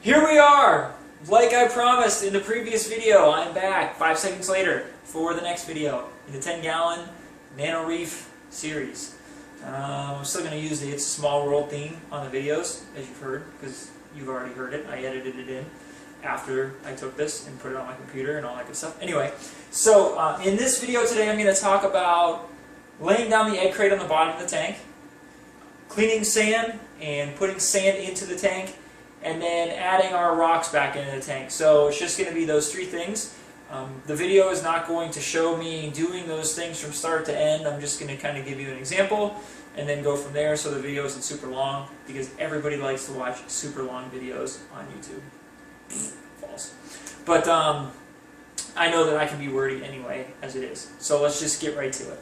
Here we are! Like I promised in the previous video, I'm back 5 seconds later for the next video in the 10-gallon Nano Reef series. I'm still going to use the It's a Small World theme on the videos, as you've heard, because you've already heard it. I edited it in after I took this and put it on my computer and all that good stuff. Anyway, so in this video today I'm going to talk about laying down the egg crate on the bottom of the tank, cleaning sand and putting sand into the tank, and then adding our rocks back into the tank. So it's just going to be those three things. The video is not going to show me doing those things from start to end. I'm just going to kind of give you an example and then go from there, so the video isn't super long, because everybody likes to watch super long videos on YouTube. False. But I know that I can be wordy anyway, as it is. So let's just get right to it.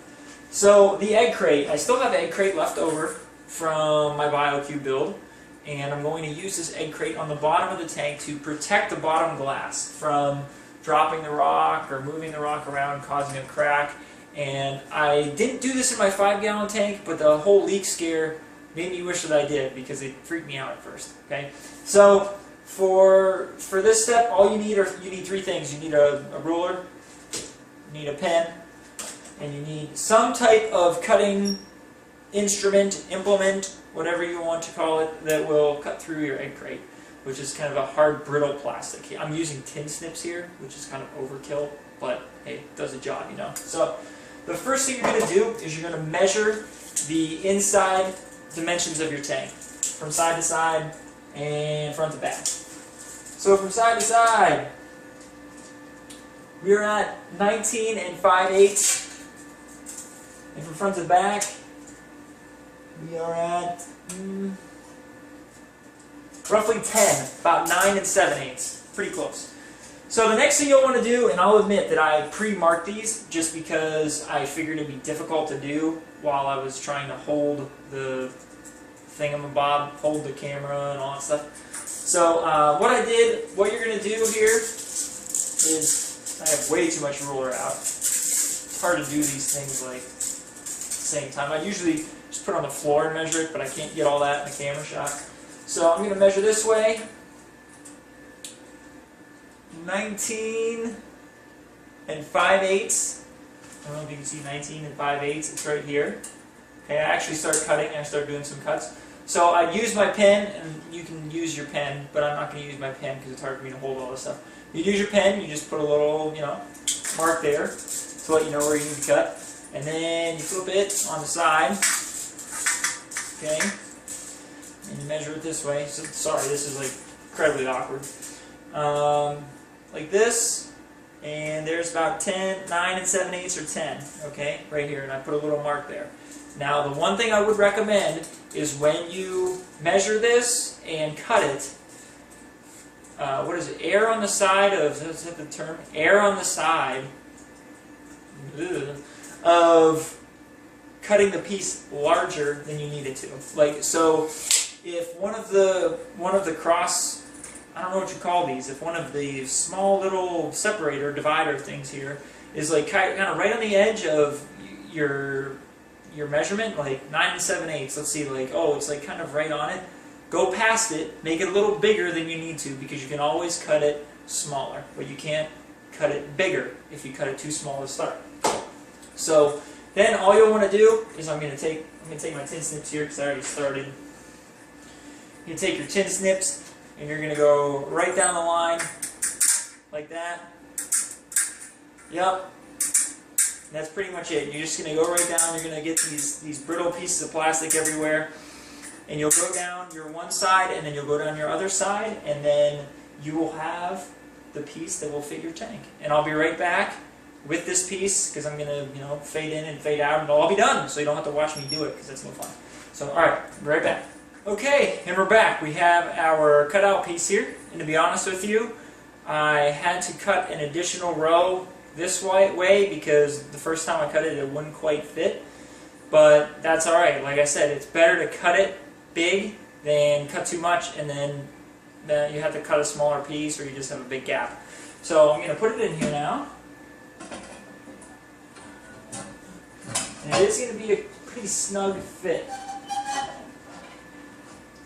So the egg crate, I still have egg crate left over from my BioCube build. And I'm going to use this egg crate on the bottom of the tank to protect the bottom glass from dropping the rock or moving the rock around, causing a crack. And I didn't do this in my 5-gallon tank, but the whole leak scare made me wish that I did, because it freaked me out at first. Okay, so for this step, all you need three things. You need a ruler, you need a pen, and you need some type of cutting instrument, implement, whatever you want to call it, that will cut through your egg crate, which is kind of a hard, brittle plastic. I'm using tin snips here, which is kind of overkill, but hey, it does the job, you know. So the first thing you're going to do is you're going to measure the inside dimensions of your tank, from side to side and front to back. So from side to side, we're at 19 5/8, and from front to back, we are at roughly 10, about 9 7/8, pretty close. So the next thing you'll want to do, and I'll admit that I pre-marked these just because I figured it'd be difficult to do while I was trying to hold the thingamabob, hold the camera and all that stuff. So what you're going to do here is, I have way too much ruler out. It's hard to do these things like at the same time. I usually just put it on the floor and measure it, but I can't get all that in the camera shot. So I'm going to measure this way. 19 5/8. I don't know if you can see 19 5/8. It's right here. Okay, I actually start cutting. I start doing some cuts. So I use my pen, and you can use your pen, but I'm not going to use my pen because it's hard for me to hold all this stuff. You use your pen. You just put a little, mark there to let you know where you need to cut, and then you flip it on the side. Okay, and you measure it this way. So, sorry, this is like incredibly awkward. Like this, and there's about 9 7/8 or 10. Okay, right here, and I put a little mark there. Now, the one thing I would recommend is when you measure this and cut it. What is it? Err on the side of. Is that the term? Err on the side of cutting the piece larger than you need it to. Like, so if one of the cross, I don't know what you call these, if one of the small little separator, divider things here is like kind of right on the edge of your measurement, like 9 7/8, let's see, like, oh, it's like kind of right on it, go past it, make it a little bigger than you need to, because you can always cut it smaller, but you can't cut it bigger if you cut it too small to start. So then all you'll want to do is I'm going to take my tin snips here, because I already started. You take your tin snips and you're going to go right down the line like that. Yep. And that's pretty much it. You're just going to go right down. You're going to get these brittle pieces of plastic everywhere, and you'll go down your one side, and then you'll go down your other side, and then you will have the piece that will fit your tank. And I'll be right back with this piece, because I'm going to fade in and fade out, and it'll all be done, so you don't have to watch me do it, because that's no fun. So alright, be right back. Okay, and we're back. We have our cutout piece here, and to be honest with you, I had to cut an additional row this way because the first time I cut it, it wouldn't quite fit, but that's alright. Like I said, it's better to cut it big than cut too much, and then you have to cut a smaller piece, or you just have a big gap. So I'm going to put it in here now. And it is going to be a pretty snug fit.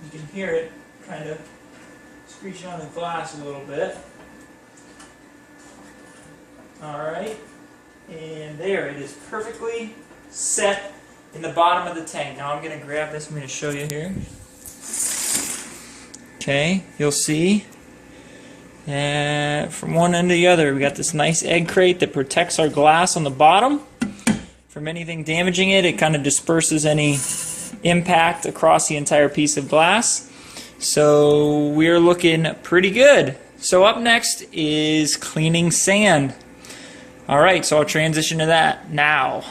You can hear it kind of screeching on the glass a little bit. Alright, and there, it is perfectly set in the bottom of the tank. Now I'm going to grab this, I'm going to show you here. Okay, you'll see from one end to the other, we got this nice egg crate that protects our glass on the bottom from anything damaging it. It kind of disperses any impact across the entire piece of glass. So we're looking pretty good. So up next is cleaning sand. Alright, so I'll transition to that now.